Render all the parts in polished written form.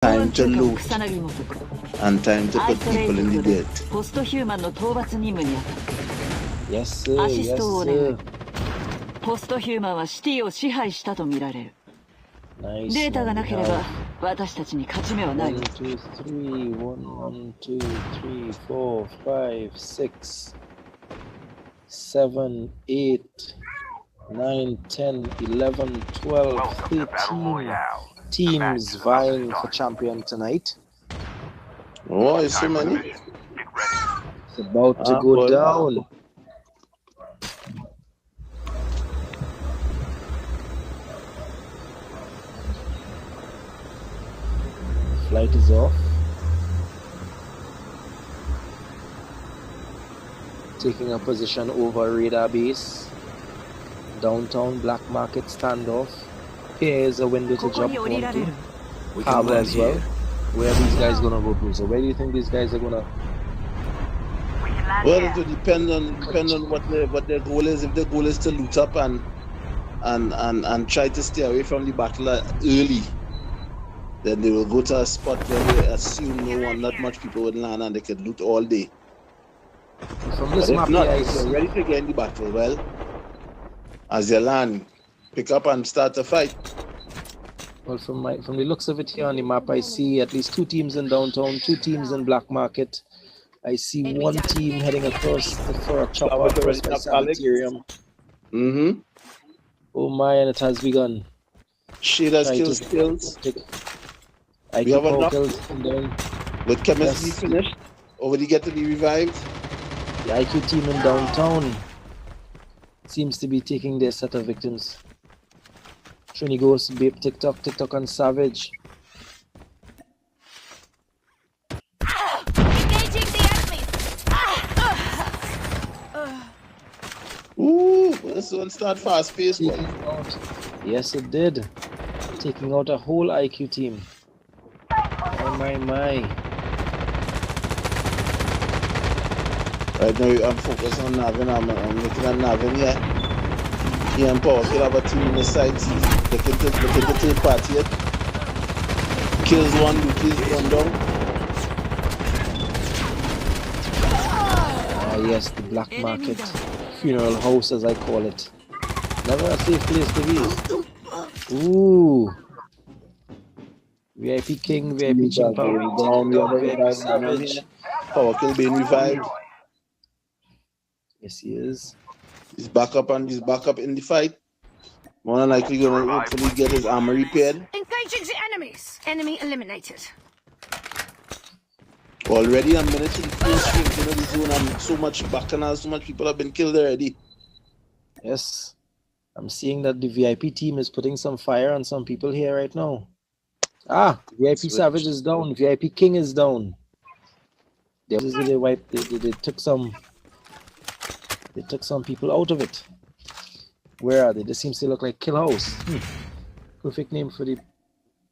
time to loot and time to put people in the dirt. Yes, sir. Yes, sir. ポストヒューマンはシティを支配したと見られる。Nice. データがなければ私たちに勝ち目はない。1, 2, 3, 1, 2, 3, 4, 5, 6, 7, 8, 9, 10, 11, 12, 13 teams vying for champion tonight. Oh, it's so many. It's about to go down. Flight is off. Taking a position over radar base. Downtown black market standoff. Here is a window to jump onto. Harbor as well. Where are these guys gonna go to? So where do you think these guys are gonna? Well, it will depend on what their goal is. If their goal is to loot up and try to stay away from the battle early, then they will go to a spot where they assume not much people would land and they can loot all day. From this map, if you're ready to get in the battle, well, as you land, pick up and start a fight. Well, from the looks of it here on the map, I see at least 2 teams in downtown, 2 teams in black market. I see 1 team heading across for a chopper across by Sanitarium. Oh my, and it has begun. Shaders kills. We have enough. With chemistry finished, already get to be revived. The IQ team in downtown seems to be taking their set of victims. Trini Ghost, Babe, TikTok and Savage. Engaging the enemy. Ooh, this one start fast paced. Yes, it did. Taking out a whole IQ team. My. Right now, I'm focused on Navin. I'm looking at Navin here. He and Paul kill have a team in the sides. Look at the third party yet. Kills one, kills one down. Yes, the black market funeral house, as I call it. Never a safe place to be. Ooh. VIP King, VIP Chimpa, VIP Savage. Power kill being revived. Yes, he is. He's back up in the fight. More than likely gonna hopefully get his armor repaired. Engaging the enemies. Enemy eliminated. Already a minute to the first strength in the zone and so much bacchanal, so much people have been killed already. Yes. I'm seeing that the VIP team is putting some fire on some people here right now. VIP Savage is down. VIP King is down. They took some people out of it. Where are they? This seems to look like Kill House. Perfect name for the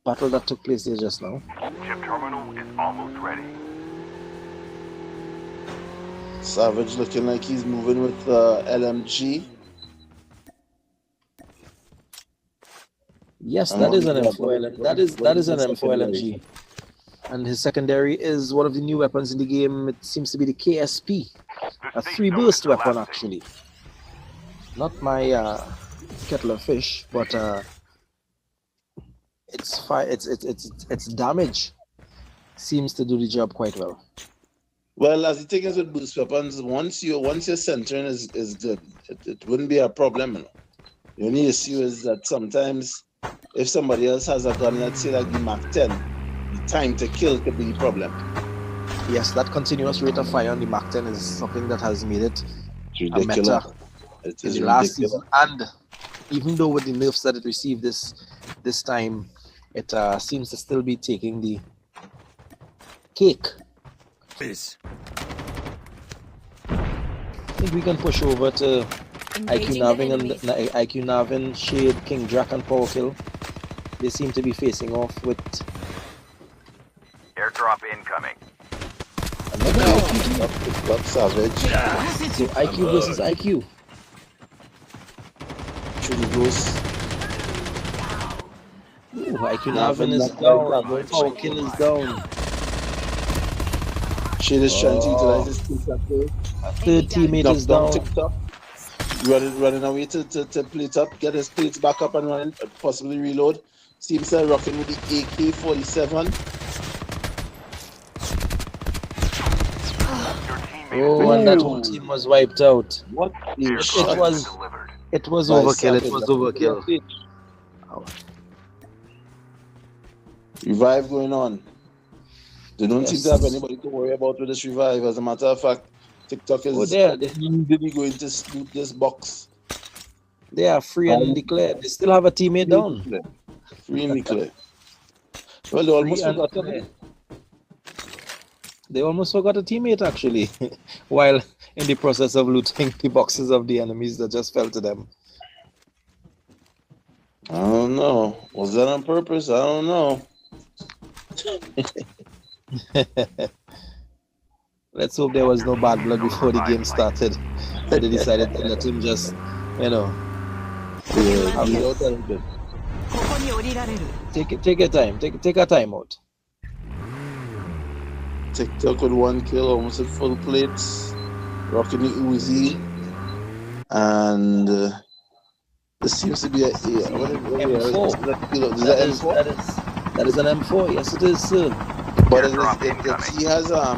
battle that took place there just now. Chip terminal is almost ready. Savage looking like he's moving with LMG. Yes, that is an M4 that is an M4 LMG. And his secondary is one of the new weapons in the game. It seems to be the KSP. A 3-burst weapon, actually. Not my kettle of fish, but its damage seems to do the job quite well. Well, as the thing is with boost weapons, once your centering is good, it wouldn't be a problem. You know? The only issue is that sometimes if somebody else has a gun, let's say like the Mach 10, the time to kill could be the problem. Yes, that continuous rate of fire on the Mach 10 is something that has made it a meta in the last season. And even though with the nerfs that it received this time, it seems to still be taking the cake. Please. I think we can push over to IQ Navin, Shade, King Drac, and Power Kill. They seem to be facing off with Airdrop incoming. another IQ team. Savage. So IQ versus IQ. Trini Ghost. Ooh. IQ Navin is down. Power Kill is down. Shade is trying to utilize his TikTok. Third teammate is down. TikTok. Running away to plate up, get his plates back up and running, possibly reload. Seems to rocking with the AK-47. Oh, and that whole team was wiped out. What? It was overkill. It was overkill. Revive going on. They don't seem to have anybody to worry about with this revive. As a matter of fact, TikTok is really going to scoop this box. They are free and declared. They still have a teammate down. Free and declared. Well, they almost forgot it. They almost forgot a teammate actually, while in the process of looting the boxes of the enemies that just fell to them. I don't know. Was that on purpose? I don't know. Let's hope there was no bad blood before the game started. They decided to let him just, you know, have it out a little bit. Take your time. Take a time out. TikTok with 1 kill, almost at full plates. Rocking the Uzi. And this seems to be a M4. That is an M4. Yes, it is, sir. But he has I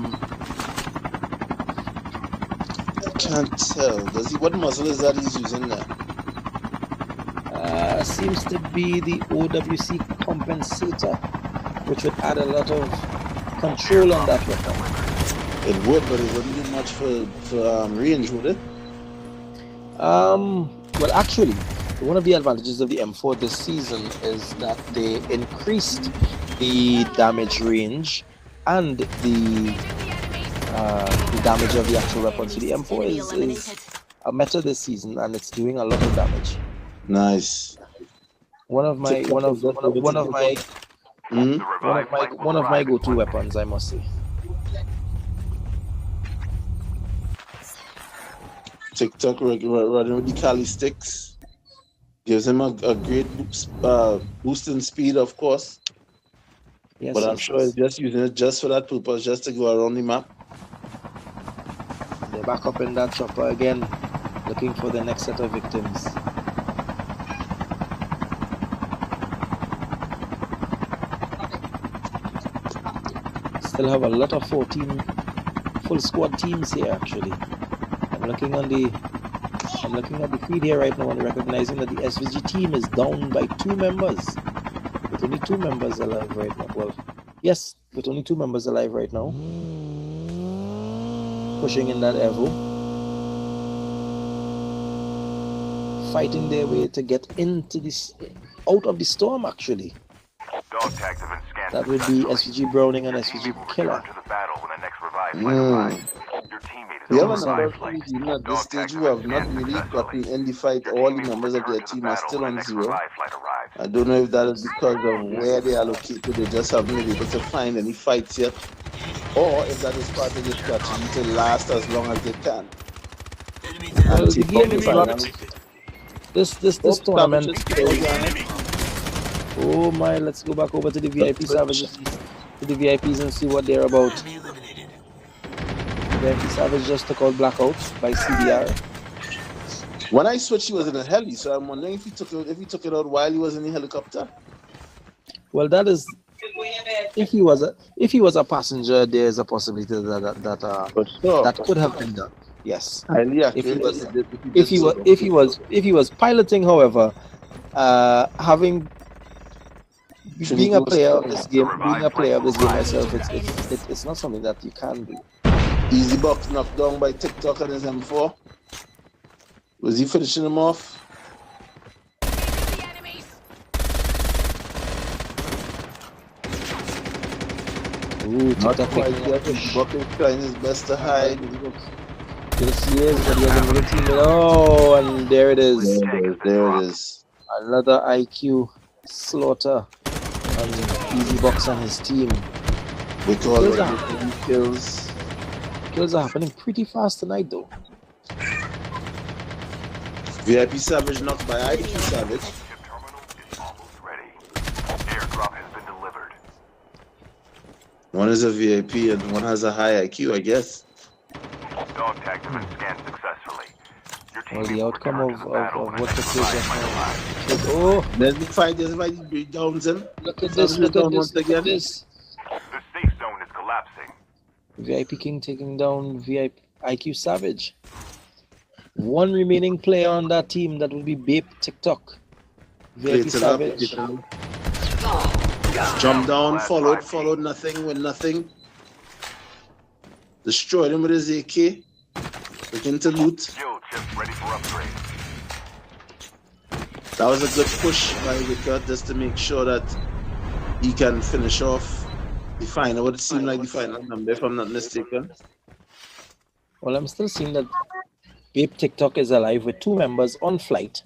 can't tell. What muzzle is that he's using there? Seems to be the OWC compensator, which would add a lot of control on that weapon. It would, but it wouldn't do much for range, would it? Well, actually, one of the advantages of the M4 this season is that they increased the damage range and the damage of the actual weapon. So the M4 is a meta this season, and it's doing a lot of damage. Nice. One of my go-to weapons, I must say. TikTok running with the Cali sticks gives him a great boost in speed, of course. Yes, but I'm sure he's just using it just for that purpose, just to go around the map. They're back up in that chopper again, looking for the next set of victims. Still have a lot of 14 full squad teams here actually. I'm looking at the feed here right now and recognizing that the SVG team is down by 2 members. With only 2 members alive right now. Well, yes, with only 2 members alive right now. Pushing in that Evo. Fighting their way to get into this, out of the storm actually. Dog tags have been scanned. That would be SVG Browning and SVG Killer. To the battle when the next revive flight arrives. Your teammate is on the flight. At this stage, who have not really gotten in the fight. All the members of their team are still on 0. I don't know if that is because of where they are located. They just haven't been able to find any fights yet, or if that is part of the strategy to last as long as they can. Well, the game is not. This tournament. Oh my! Let's go back over to the VIP Savages, to the VIPs, and see what they're about. VIP Savage just took out Blackout by CBR. When I switched, he was in a heli, so I'm wondering if he took it out while he was in the helicopter. Well, that is, if he was a passenger, there is a possibility that could have been done. Yes. If he was piloting, however, being a player of this game myself, it's not something that you can do. Easy box knocked down by TikTok and his M4. Was he finishing him off? Ooh, not quite yet. Buck is trying his best to hide. Yes, he is, but he has another teammate. Oh, and there it is. There it is. Another IQ slaughter on Easy Box and his team. Because kills are happening pretty fast tonight, though. VIP Savage knocked by IQ Savage. One is a VIP and one has a high IQ, I guess. Dog tagged them and scanned successfully. Your Well, teammates the will outcome return of to the battle when what the took next place revived just flight now. arrives. Oh, There's the fight, he break downs him. look at So this, look at down this, once look again. at this. The safe zone is collapsing. VIP King taking down VIP IQ Savage. One remaining player on that team, that will be Bape TikTok. VIP Plates it up, Savage. jump down, followed, nothing with nothing. Destroyed him with his AK. Looking to loot. Skill chips ready for upgrade. That was a good push by Wicker just to make sure that he can finish off the final. What it seemed like the final number, if I'm not mistaken. Well, I'm still seeing that Bape TikTok is alive with 2 members on flight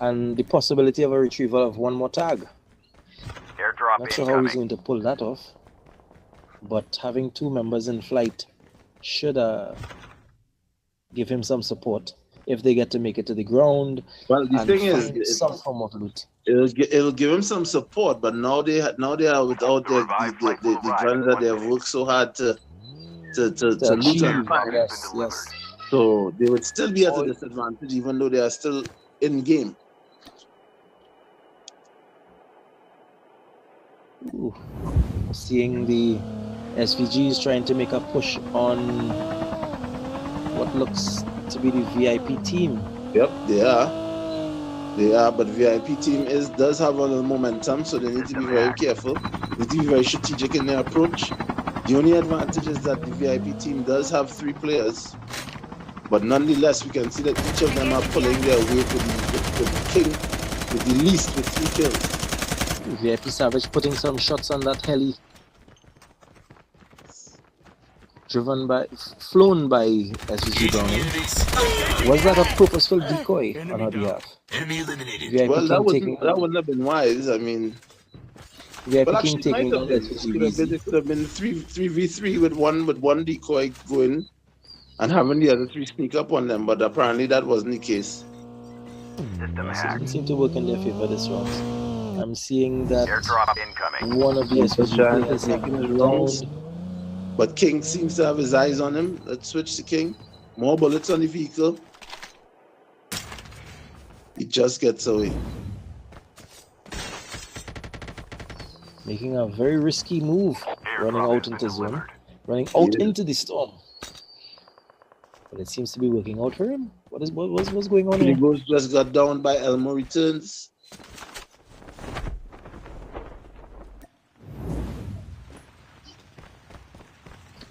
and the possibility of a retrieval of 1 more tag. Airdrop Not sure how he's incoming. going to pull that off, but having 2 members in flight should give him some support if they get to make it to the ground. Well, the and thing find is, some form of loot. it'll give him some support, but now they are without the guns that they have worked so hard to loot and find. Yes. So they would still be at a disadvantage even though they are still in game. Ooh. Seeing the SVGs trying to make a push on what looks to be the VIP team. Yep, they are, but VIP team does have a little momentum, so they need to be very careful. They need to be very strategic in their approach. The only advantage is that the VIP team does have 3 players, but nonetheless, we can see that each of them are pulling their weight with the king, with the least, with 3 kills. VIP Savage putting some shots on that heli. Flown by SVG Browning. Was that a purposeful decoy on her behalf? VIP Well, that King wouldn't have been wise. I mean, VIP well, King actually, taking down it could have been 3v3 with one decoy going and having the other 3 sneak up on them, but apparently that wasn't the case. System It hack. didn't seem to work in their favor this round. I'm seeing that Airdrop incoming. one of the SVG players have making his been rounds. down. But King seems to have his eyes on him. Let's switch to King. More bullets on the vehicle. He just gets away. Making a very risky move, running Airdrop out has into been zone, delivered. running out Yeah. into the storm. But it seems to be working out for him. What's going on He here? just got down by Elmo Returns.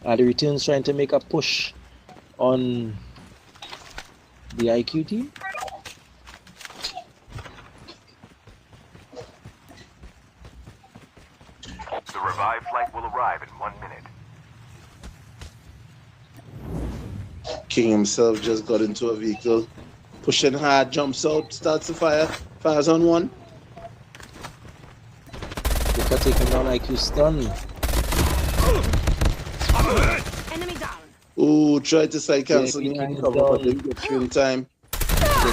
The Returns trying to make a push on the IQ team. The revived flight will arrive in 1 minute. King himself just got into a vehicle. Pushing hard, jumps out, starts to fire. Fires on one. They taking down IQ stun. Enemy down. Ooh, tried to side cancel Yeah, behind King cover, is but down. didn't get through in time.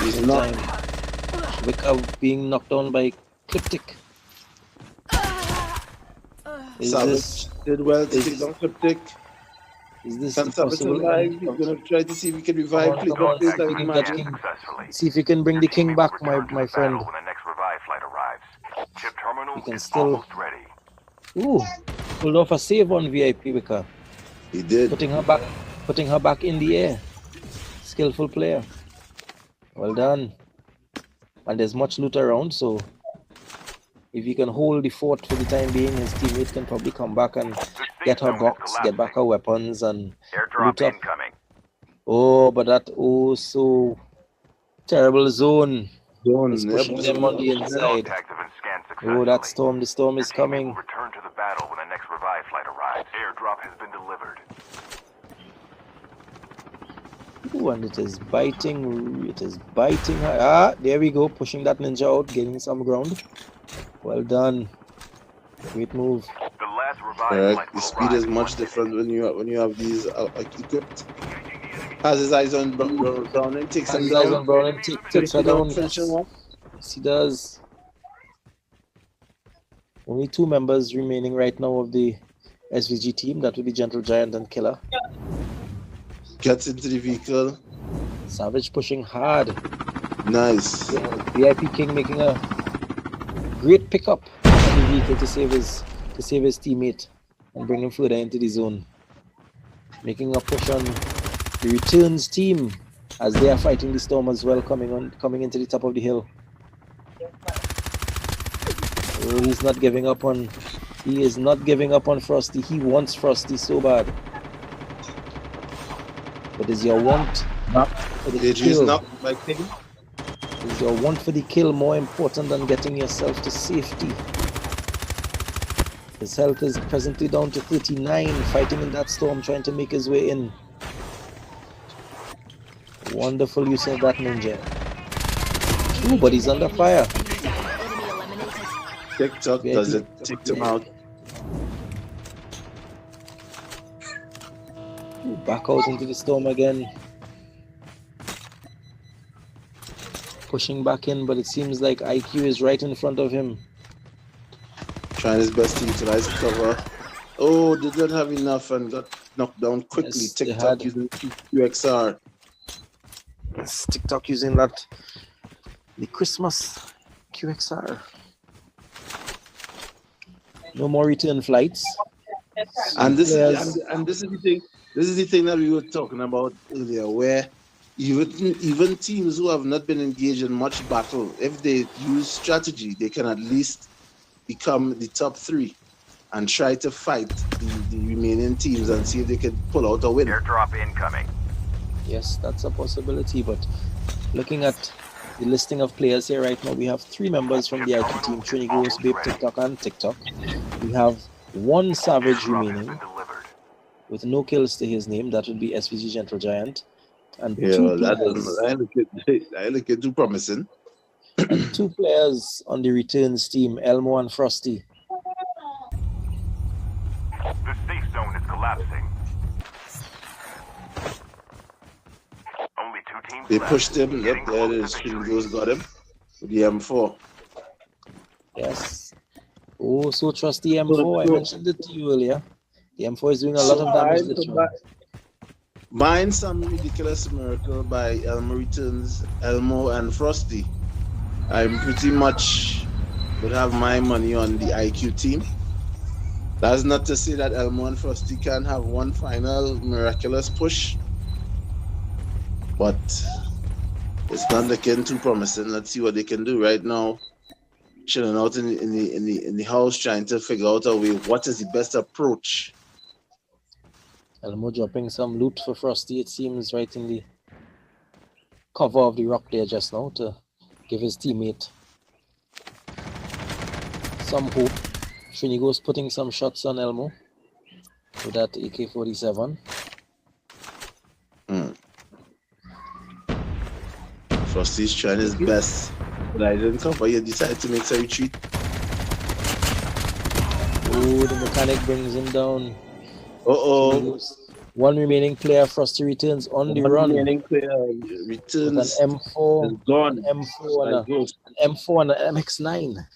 This not- time, Wicca being knocked down by Cryptic. Is Savage this did well to take down Cryptic. the Savage possible alive. end He's of- going to try to see if he can revive. Come Click on, up this see if time, we can imagine. get King. Successfully. See if you can bring the king back, my Return to the friend. battle when the next revived flight arrives. Chip terminal You can is still- almost ready. Ooh, pulled off a save on VIP Wicca, He did. putting her back in the air. Skillful player. Well done. And there's much loot around, so if he can hold the fort for the time being, his teammates can probably come back and get her box, get back her weapons, and Airdrop loot up. incoming. Oh, but that so terrible zone is Yep. pushing them on the Dog inside. tags have been scanned successfully. Oh, that storm! The storm is Your teammate coming. will return to the battle when the next revived flight arrives. Airdrop has been delivered. Ooh, and it is biting. It is biting her. Ah, there we go. Pushing that ninja out, gaining some ground. Well done. Great move. The last revived Correct. flight The will speed arrive is in much 1 different when you have these equipped. Has his eyes on Browning, takes him His eyes on down. Brown and takes her down. Finish him off. Yes, he does. Only 2 members remaining right now of the SVG team. That would be Gentle Giant and Killer. Gets into the vehicle. Savage pushing hard. Nice. VIP King making a great pickup on the vehicle to save his teammate and bring him further into the zone. Making a push on the returns team as they are fighting the storm as well, coming into the top of the hill. Oh, he is not giving up on Frosty. He wants Frosty so bad. But is your want for the kill? Is your want for the kill more important than getting yourself to safety? His health is presently down to 39, fighting in that storm, trying to make his way in. Wonderful use of that ninja. Ooh, but he's under fire. TikTok does it. Ticked him out. Ooh, back out into the storm again. Pushing back in, but it seems like IQ is right in front of him. Trying his best to utilize the cover. Oh, they didn't have enough and got knocked down quickly. Yes, TikTok using QXR. Yes, TikTok using that, the Christmas QXR. No more return flights. And this is the thing. This is the thing that we were talking about earlier, where even teams who have not been engaged in much battle, if they use strategy, they can at least become the top 3 and try to fight the remaining teams and see if they can pull out a win. Airdrop incoming. Yes, that's a possibility, but looking at the listing of players here right now, we have 3 members from the IQ team, Trini Ghost, Babe, TikTok, and TikTok. We have 1 Savage remaining with no kills to his name. That would be SVG Gentle Giant. And yeah, 2 that players, I look at too promising. and 2 players on the returns team, Elmo and Frosty. The safe zone is collapsing. Only 2 teams They left. pushed him. Yep, Getting there it close is. to Trini victory. Ghost got him with the M4. Yes. Oh, so trust the M4. I mentioned it to you earlier. The M4 is doing a lot of damage this round. Buying some ridiculous miracle by Elmo Returns, Elmo and Frosty. I'm pretty much would have my money on the IQ team. That's not to say that Elmo and Frosty can have one final miraculous push, but it's not looking too promising. Let's see what they can do right now. Chilling out in the house, trying to figure out a way. What is the best approach? Elmo dropping some loot for Frosty, it seems, right in the cover of the rock there just now to give his teammate some hope. Trinigo's putting some shots on Elmo with that AK-47. Frosty's trying his best, but I didn't cover. He decided to make a retreat. Oh, the mechanic brings him down. Uh-oh. 1 remaining player. Frosty returns on the run. Remaining player returns. With an M4, is gone. an M4 and an MX9.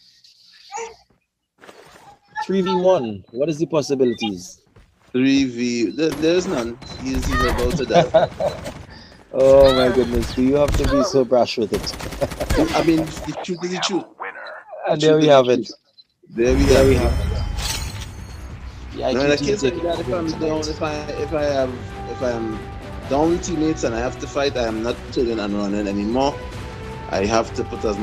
3v1. What is the possibilities? 3v. There's none. He is even about to die. Oh my goodness, do you have to be so brash with it? I mean, the truth is the truth. And there we have it. There we have it. Yeah, Now, in a case like that, if I'm down, if I am down teammates and I have to fight, I am not turning and running anymore. I have to put as much